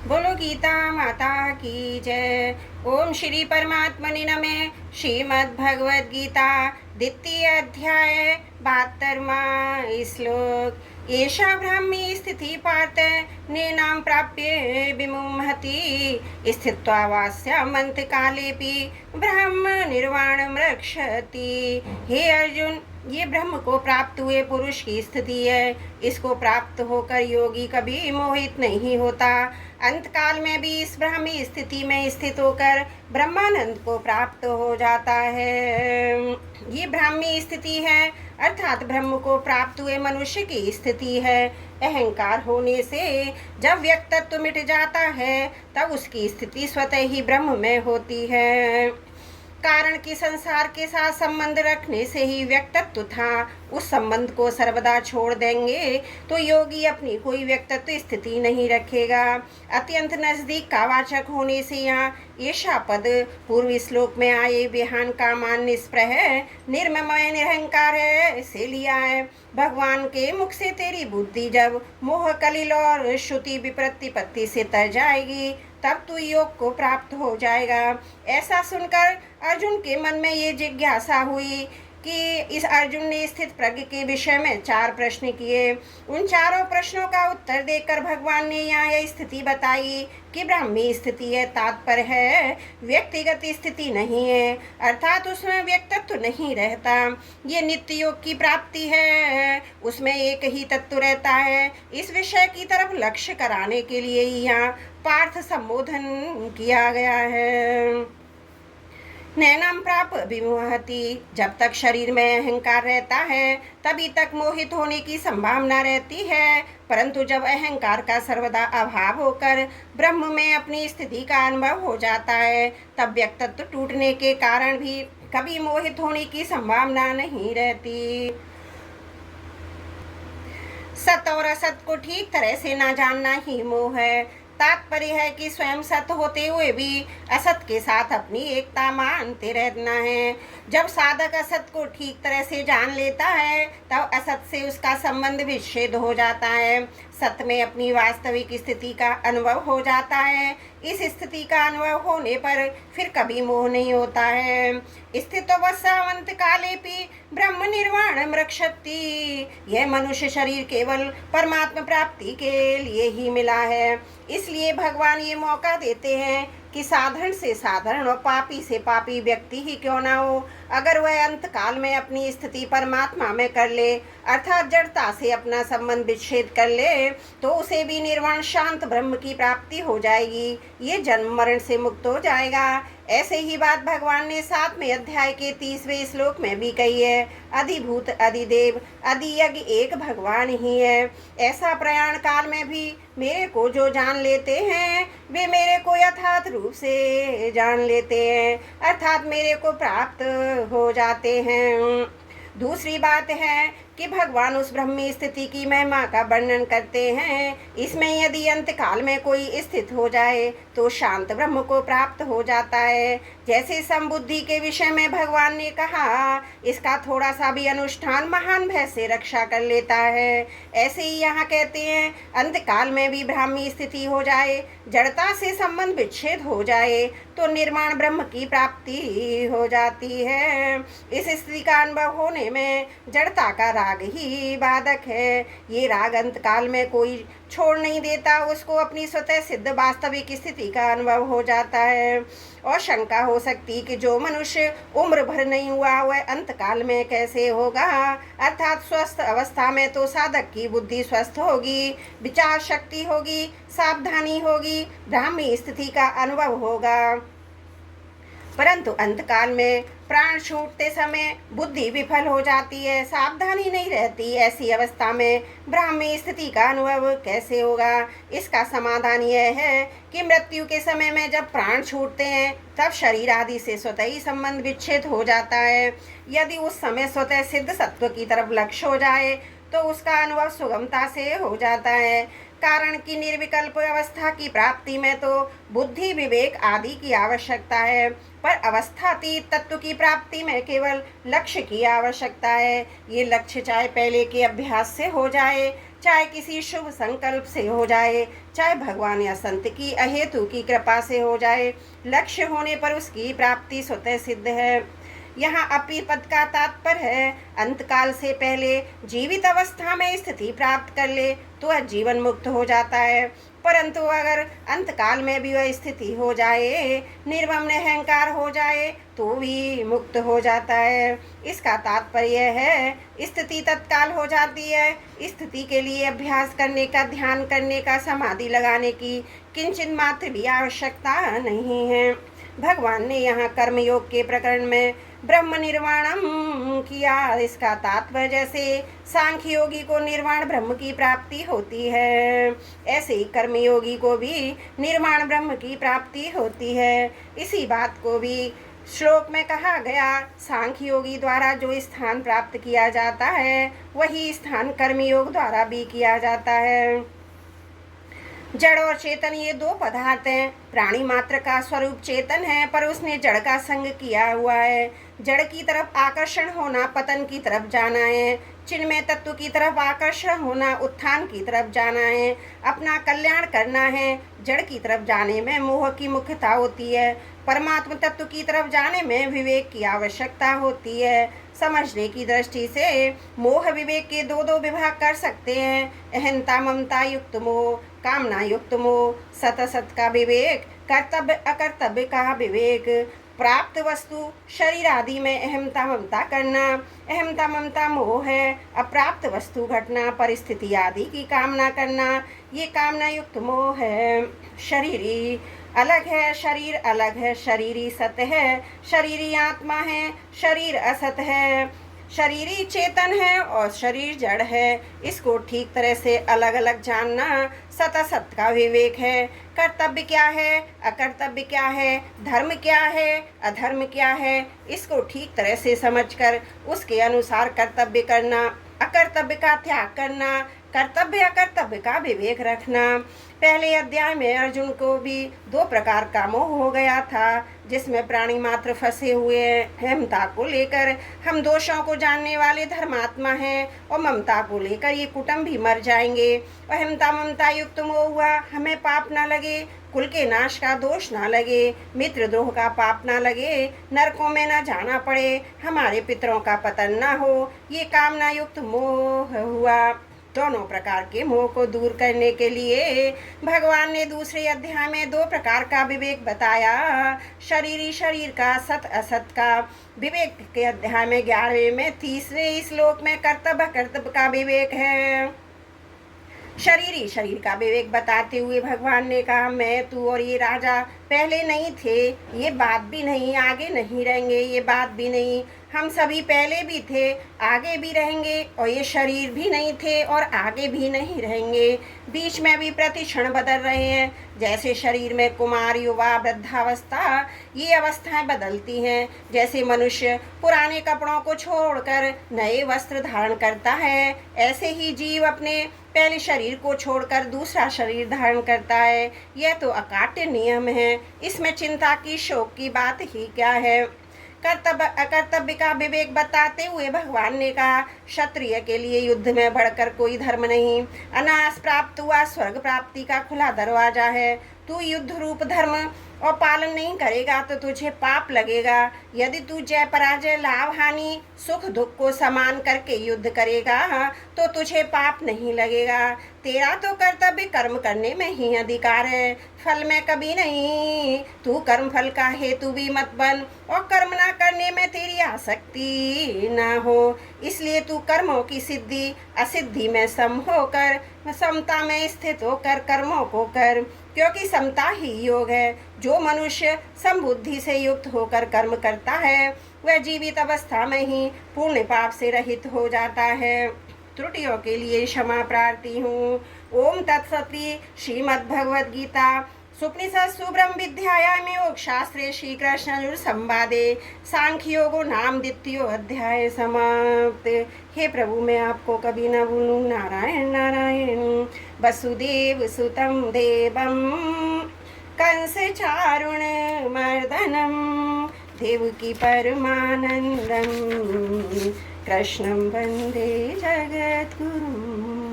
बोलो गीता माता की जय। ओम श्री परमात्मने नमः। श्रीमद् भगवद गीता द्वितीय अध्याय 72वां श्लोक। एषा ब्राह्मी स्थिति पार्थ नैनां प्राप्य विमुह्यति स्थित्वा वास्यामन्त कालेऽपि ब्रह्म निर्वाणं रक्षति। हे अर्जुन, ये ब्रह्म को प्राप्त हुए पुरुष की स्थिति है। इसको प्राप्त होकर योगी कभी मोहित नहीं होता। अंत काल में भी इस ब्राह्मी स्थिति में स्थित होकर ब्रह्मानंद को प्राप्त हो जाता है। ये ब्राह्मी स्थिति है, अर्थात ब्रह्म को प्राप्त हुए मनुष्य की स्थिति है। अहंकार होने से जब व्यक्तित्व मिट जाता है तब उसकी स्थिति स्वतः ही ब्रह्म में होती है। कारण कि संसार के साथ संबंध रखने से ही व्यक्तित्व था, उस संबंध को सर्वदा छोड़ देंगे तो योगी अपनी कोई व्यक्तित्व स्थिति नहीं रखेगा। अत्यंत नजदीक का वाचक होने से यहाँ ईशा पद पूर्व श्लोक में आए विहान का मान निष्प्रह निर्ममय निरहंकार है से लिया है। भगवान के मुख से तेरी बुद्धि जब मोह कलिल और श्रुति विप्रतिपत्ति से तर जाएगी तब तू योग को प्राप्त हो जाएगा। ऐसा सुनकर अर्जुन के मन में ये जिज्ञासा हुई कि इस अर्जुन ने स्थित प्रज्ञ के विषय में 4 प्रश्न किए। उन चारों प्रश्नों का उत्तर देकर भगवान ने यहाँ यह स्थिति बताई कि ब्राह्मी स्थिति है, तात्पर्य है व्यक्तिगत स्थिति नहीं है, अर्थात उसमें व्यक्तित्व नहीं रहता। ये नित्य योग की प्राप्ति है, उसमें एक ही तत्व रहता है। इस विषय की तरफ लक्ष्य कराने के लिए ही यहाँ पार्थ संबोधन किया गया है। नैनाम प्राप विमुहति, जब तक शरीर में अहंकार रहता है तभी तक मोहित होने की संभावना रहती है, परंतु जब अहंकार का सर्वदा अभाव होकर ब्रह्म में अपनी स्थिति का अनुभव हो जाता है तब व्यक्तित्व टूटने के कारण भी कभी मोहित होने की संभावना नहीं रहती। सत और असत को ठीक तरह से ना जानना ही मोह है। तात्पर्य है कि स्वयं सत्य होते हुए भी असत के साथ अपनी एकता मानते रहना है। जब साधक असत को ठीक तरह से जान लेता है तब असत से उसका संबंध विच्छेद हो जाता है। सत्य में अपनी वास्तविक स्थिति का अनुभव हो जाता है। इस स्थिति का अनुभव होने पर फिर कभी मोह नहीं होता है। स्थितोऽवसावन्त कालेऽपि ब्रह्म निर्वाणं रक्षति, यह मनुष्य शरीर केवल परमात्मा प्राप्ति के लिए ही मिला है। इसलिए भगवान ये मौका देते हैं कि साधारण से साधारण और पापी से पापी व्यक्ति ही क्यों ना हो, अगर वह अंत काल में अपनी स्थिति परमात्मा में कर ले, अर्थात जड़ता से अपना संबंध विच्छेद कर ले, तो उसे भी निर्वाण शांत ब्रह्म की प्राप्ति हो जाएगी। ये जन्म मरण से मुक्त हो जाएगा। ऐसे ही बात भगवान ने 7वें अध्याय के 30वें श्लोक में भी कही है। अधिभूत अधिदेव अधियज्ञ एक भगवान ही है। ऐसा प्रयाण काल में भी मेरे को जो जान लेते हैं वे मेरे को यथार्थ रूप से जान लेते हैं, अर्थात मेरे को प्राप्त हो जाते हैं। दूसरी बात है कि भगवान उस ब्रह्मी स्थिति की महिमा का वर्णन करते हैं। इसमें यदि अंत काल में कोई स्थित हो जाए तो शांत ब्रह्म को प्राप्त हो जाता है। जैसे समबुद्धि के विषय में भगवान ने कहा, इसका थोड़ा सा भी अनुष्ठान महान भय से रक्षा कर लेता है। ऐसे ही यहाँ कहते हैं अंत काल में भी ब्राह्मी स्थिति हो जाए, जड़ता से संबंध विच्छेद हो जाए तो निर्माण ब्रह्म की प्राप्ति हो जाती है। इस स्थिति का अनुभव होने में जड़ता का राग ही बाधक है। ये राग अंत काल में कोई छोड़ नहीं देता, उसको अपनी स्वतः सिद्ध वास्तविक स्थिति का अनुभव हो जाता है। और शंका हो सकती कि जो मनुष्य उम्र भर नहीं हुआ वह अंत काल में कैसे होगा, अर्थात स्वस्थ अवस्था में तो साधक की बुद्धि स्वस्थ होगी, विचार शक्ति होगी, सावधानी होगी, ब्राह्मी स्थिति का अनुभव होगा, परंतु अंतकाल में प्राण छूटते समय बुद्धि विफल हो जाती है, सावधानी नहीं रहती। ऐसी अवस्था में ब्राह्मी स्थिति का अनुभव कैसे होगा? इसका समाधान यह है कि मृत्यु के समय में जब प्राण छूटते हैं तब शरीर आदि से स्वतः ही संबंध विच्छेद हो जाता है। यदि उस समय स्वतः सिद्ध सत्व की तरफ लक्ष्य हो जाए तो उसका अनुभव सुगमता से हो जाता है। कारण कि निर्विकल्प अवस्था की प्राप्ति में तो बुद्धि विवेक आदि की आवश्यकता है, पर अवस्थातीत तत्व की प्राप्ति में केवल लक्ष्य की आवश्यकता है। ये लक्ष्य चाहे पहले के अभ्यास से हो जाए चाहे किसी शुभ संकल्प से हो जाए, चाहे भगवान या संत की अहेतु की कृपा से हो जाए, लक्ष्य होने पर उसकी प्राप्ति स्वतः सिद्ध है। यहाँ अपी पद का तात्पर्य है अंतकाल से पहले जीवित अवस्था में स्थिति प्राप्त कर ले तो वह जीवन मुक्त हो जाता है, परंतु अगर अंतकाल में भी वह स्थिति हो जाए, निर्मम अहंकार हो जाए तो भी मुक्त हो जाता है। इसका तात्पर्य है स्थिति तत्काल हो जाती है। स्थिति के लिए अभ्यास करने का, ध्यान करने का, समाधि लगाने की किंचित मात्र भी आवश्यकता नहीं है। भगवान ने यहाँ कर्मयोग के प्रकरण में ब्रह्म निर्वाणम किया। इसका तात्पर्य जैसे सांख्य योगी को निर्वाण ब्रह्म की प्राप्ति होती है, ऐसे ही कर्मयोगी को भी निर्वाण ब्रह्म की प्राप्ति होती है। इसी बात को भी श्लोक में कहा गया, सांख्य योगी द्वारा जो स्थान प्राप्त किया जाता है वही स्थान कर्मयोग द्वारा भी किया जाता है। जड़ और चेतन ये दो पदार्थ हैं। प्राणी मात्र का स्वरूप चेतन है, पर उसने जड़ का संग किया हुआ है। जड़ की तरफ आकर्षण होना पतन की तरफ जाना है, चिन्मय तत्व की तरफ आकर्षण होना उत्थान की तरफ जाना है, अपना कल्याण करना है। जड़ की तरफ जाने में मोह की मुख्यता होती है, परमात्मा तत्व की तरफ जाने में विवेक की आवश्यकता होती है। समझने की दृष्टि से मोह विवेक के दो दो विभाग कर सकते हैं, अहंता ममता युक्त मोह, कामना युक्त मोह, सत असत का विवेक, कर्तव्य अकर्तव्य का विवेक। प्राप्त वस्तु शरीर आदि में अहमता ममता करना, अहमता ममता मोह है। अप्राप्त वस्तु घटना परिस्थिति आदि की कामना करना, ये कामना युक्त मोह है। शरीरी अलग है, शरीर अलग है। शरीरी सत है, शरीरी आत्मा है, शरीर असत है। शरीरी चेतन है और शरीर जड़ है। इसको ठीक तरह से अलग अलग जानना सत असत का विवेक है। कर्तव्य क्या है, अकर्तव्य क्या है, धर्म क्या है, अधर्म क्या है, इसको ठीक तरह से समझकर उसके अनुसार कर्तव्य करना, अकर्तव्य का त्याग करना, कर्तव्य अकर्तव्य का विवेक रखना। पहले अध्याय में अर्जुन को भी दो प्रकार का मोह हो गया था, जिसमें प्राणी मात्र फंसे हुए हैं। अहमता को लेकर हम दोषों को जानने वाले धर्मात्मा हैं, और ममता को लेकर ये कुटुंब भी मर जाएंगे। अहमता ममता युक्त मोह हुआ, हमें पाप ना लगे, कुल के नाश का दोष ना लगे, मित्र द्रोह का पाप ना लगे, नरकों में ना जाना पड़े, हमारे पितरों का पतन ना हो, ये कामना युक्त मोह हुआ। दोनों प्रकार के मोह को दूर करने के लिए भगवान ने दूसरे अध्याय में दो प्रकार का विवेक बताया, शरीरी शरीर का, सत असत का। विवेक के अध्याय में 11वें में 30वें श्लोक में कर्तव्य कर्तव्य का विवेक है। शरीरी शरीर का विवेक बताते हुए भगवान ने कहा, मैं तू और ये राजा पहले नहीं थे, ये बात भी नहीं, आगे नहीं रहेंगे, ये बात भी नहीं। हम सभी पहले भी थे, आगे भी रहेंगे, और ये शरीर भी नहीं थे और आगे भी नहीं रहेंगे। बीच में भी प्रति क्षण बदल रहे हैं। जैसे शरीर में कुमार, युवा, वृद्धावस्था, ये अवस्थाएं बदलती हैं। जैसे मनुष्य पुराने कपड़ों को छोड़कर नए वस्त्र धारण करता है, ऐसे ही जीव अपने पहले शरीर को छोड़कर दूसरा शरीर धारण करता है। यह तो अकाट्य नियम है, इसमें चिंता की, शोक की बात ही क्या है। कर्तव्य अकर्तव्य का विवेक बताते हुए भगवान ने कहा, क्षत्रिय के लिए युद्ध में बढ़कर कोई धर्म नहीं। अनायास प्राप्त हुआ स्वर्ग प्राप्ति का खुला दरवाजा है। तू युद्ध रूप धर्म और पालन नहीं करेगा तो तुझे पाप लगेगा। यदि तू जय पराजय, लाभ हानि, सुख दुख को समान करके युद्ध करेगा तो तुझे पाप नहीं लगेगा। तेरा तो कर्तव्य कर्म करने में ही अधिकार है, फल में कभी नहीं। तू कर्म फल का हेतु भी मत बन, और कर्म ना करने में तेरी आसक्ति ना हो। इसलिए तू कर्मों की सिद्धि असिद्धि में सम होकर, समता में स्थित होकर कर्मों को कर, क्योंकि समता ही योग है। जो मनुष्य समबुद्धि से युक्त होकर कर्म करता है वह जीवित अवस्था में ही पूर्ण पाप से रहित हो जाता है। त्रुटियों के लिए क्षमा प्रार्थी हूँ। ओम तत्सती श्रीमद्भगवद गीता सुपनिषद सुब्रह्म विद्यायाम योग शास्त्रे श्री कृष्ण अर्जुन संवादे सांख्य योगो नाम द्वितीय अध्याय समाप्त। हे प्रभु, मैं आपको कभी न भूलूं। नारायण नारायण। वसुदेव सुतं देवं कंस चारुण मर्दनम देवकी परमानंदम कृष्णं वंदे जगद्गुरुम्।